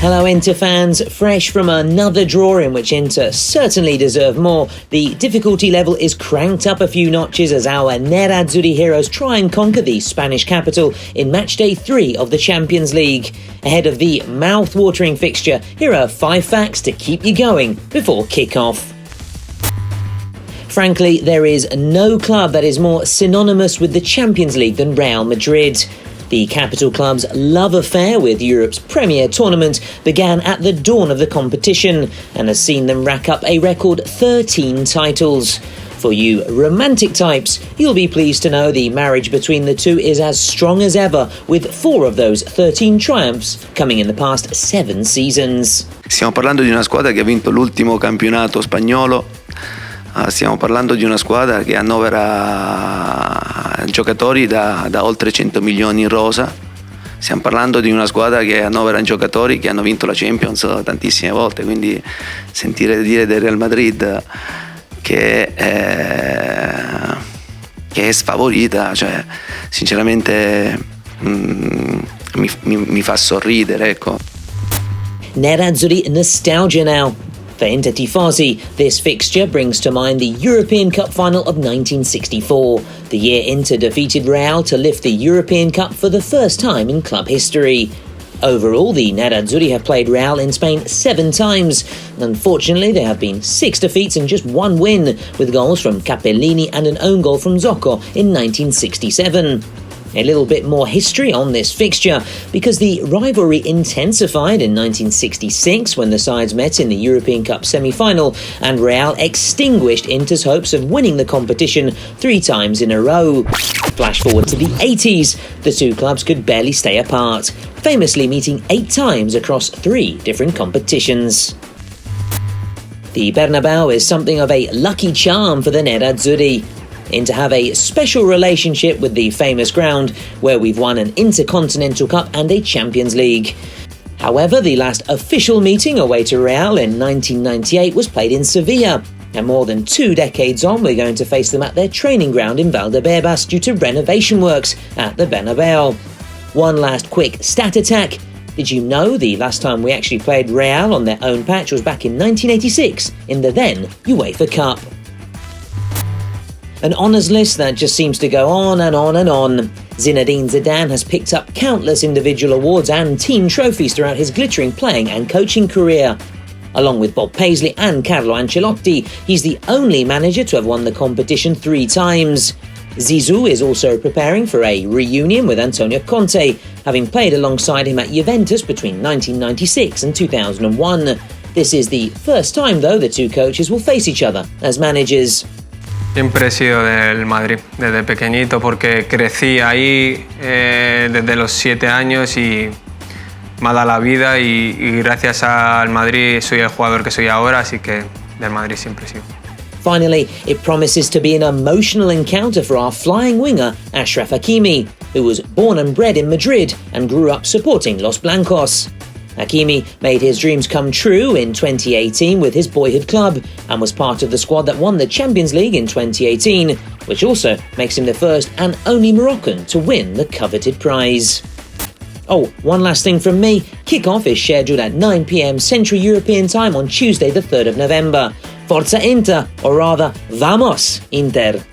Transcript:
Hello Inter fans, fresh from another draw in which Inter certainly deserve more, the difficulty level is cranked up a few notches as our Nerazzurri heroes try and conquer the Spanish capital in matchday 3 of the Champions League. Ahead of the mouth-watering fixture, here are 5 facts to keep you going before kick-off. Frankly, there is no club that is more synonymous with the Champions League than Real Madrid. The capital club's love affair with Europe's premier tournament began at the dawn of the competition and has seen them rack up a record 13 titles. For you romantic types, you'll be pleased to know the marriage between the two is as strong as ever, with 4 of those 13 triumphs coming in the past 7 seasons. Stiamo parlando di una squadra che ha vinto l'ultimo campionato spagnolo. Stiamo parlando di una squadra che annovera giocatori da oltre 100 milioni in rosa. Stiamo parlando di una squadra che annovera giocatori che hanno vinto la Champions tantissime volte, quindi sentire dire del Real Madrid che è sfavorita, cioè sinceramente mi fa sorridere, ecco. Nerazzurri nostalgia now. For Inter Tifosi, this fixture brings to mind the European Cup final of 1964, the year Inter defeated Real to lift the European Cup for the first time in club history. Overall, the Nerazzurri have played Real in Spain 7 times. Unfortunately, there have been 6 defeats and just 1 win, with goals from Capellini and an own goal from Zocco in 1967. A little bit more history on this fixture, because the rivalry intensified in 1966 when the sides met in the European Cup semi-final and Real extinguished Inter's hopes of winning the competition 3 times in a row. Flash forward to the 80s, the two clubs could barely stay apart, famously meeting 8 times across 3 different competitions. The Bernabeu is something of a lucky charm for the Nerazzurri. Inter have a special relationship with the famous ground, where we've won an Intercontinental Cup and a Champions League. However, the last official meeting away to Real in 1998 was played in Sevilla, and more than 2 decades on, we're going to face them at their training ground in Valdebebas due to renovation works at the Bernabeu. One last quick stat attack. Did you know the last time we actually played Real on their own patch was back in 1986 in the then UEFA Cup? An honours list that just seems to go on and on and on. Zinedine Zidane has picked up countless individual awards and team trophies throughout his glittering playing and coaching career. Along with Bob Paisley and Carlo Ancelotti, he's the only manager to have won the competition 3 times. Zizou is also preparing for a reunion with Antonio Conte, having played alongside him at Juventus between 1996 and 2001. This is the first time, though, the two coaches will face each other as managers. Siempre he sido del Madrid, desde pequeñito, porque crecí ahí desde los 7 años y me ha dado la vida y gracias al Madrid soy el jugador que soy ahora, así que del Madrid siempre he sido. Finally, it promises to be an emotional encounter for our flying winger, Achraf Hakimi, who was born and bred in Madrid and grew up supporting Los Blancos. Hakimi made his dreams come true in 2018 with his boyhood club and was part of the squad that won the Champions League in 2018, which also makes him the first and only Moroccan to win the coveted prize. Oh, one last thing from me. Kick-off is scheduled at 9 p.m. Central European Time on Tuesday the 3rd of November. Forza Inter, or rather, Vamos Inter!